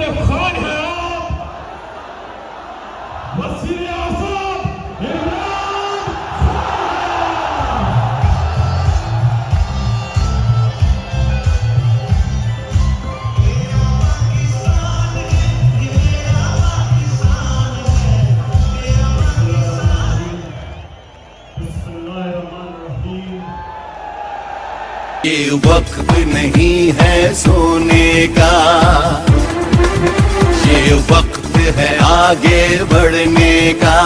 मुशर्रफ खान है आप, वज़ीर आज़म इमरान खान। ये वक्त नहीं है सोने का, ये वक्त है आगे बढ़ने का।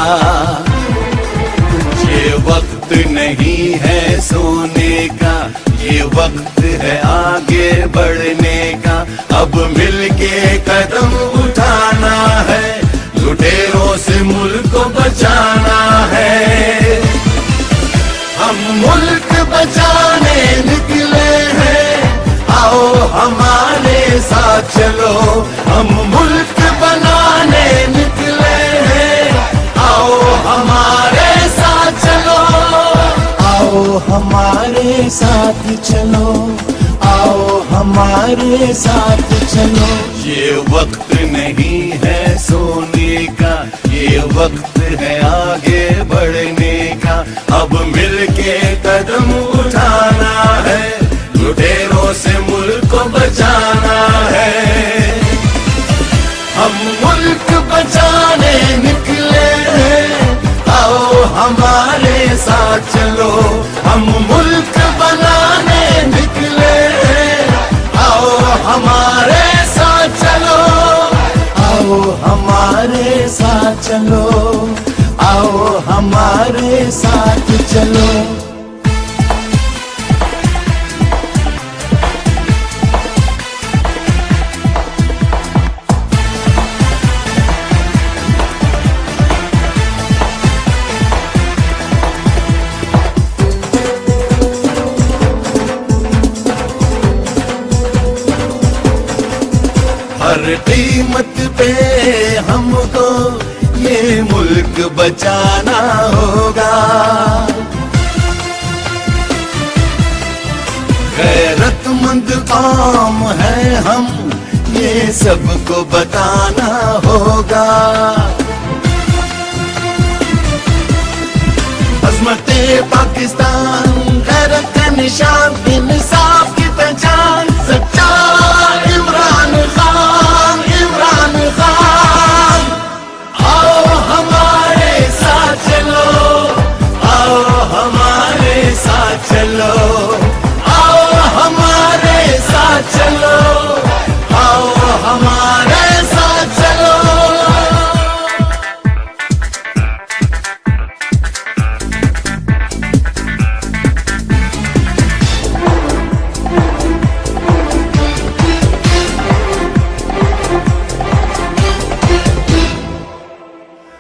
ये वक्त नहीं है सोने का, ये वक्त है आगे बढ़ने का। अब मिलके कदम उठाना है, लुटेरों से मुल्क को बचाना है। हम मुल्क बचाने निकले हैं, आओ हमारे साथ चलो। हम मुल्क बनाने निकले हैं, आओ हमारे साथ चलो। आओ हमारे साथ चलो, आओ हमारे साथ चलो। ये वक्त नहीं है सोने का, ये वक्त है आगे बढ़ने का। अब मिलके कदम उठाना है, लुटेरों से मुल्क को बचाना है। हम मुल्क बचाने निकले हैं, आओ हमारे साथ चलो। हम मुल्क बनाने निकले हैं, आओ हमारे साथ चलो। आओ हमारे साथ चलो, आओ हमारे साथ चलो। हर कीमत पे हमको ये मुल्क बचाना होगा। गैरतमंद कौम है हम, ये सबको बताना होगा। अज़मते पाकिस्तान, गैरत का निशान, इंसाफ की पहचान, सच्चा इमरान खान, इमरान खान। आओ हमारे साथ चलो, आओ हमारे साथ चलो। आओ हमारे साथ चलो, आओ हमारे साथ चलो।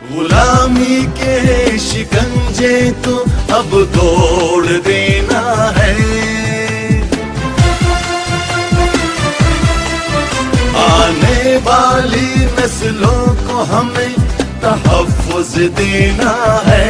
गुलामी के शिकंजे तो अब तोड़ देना है। आने वाली नस्लों को हमें तहफ़्फ़ुज़ देना है।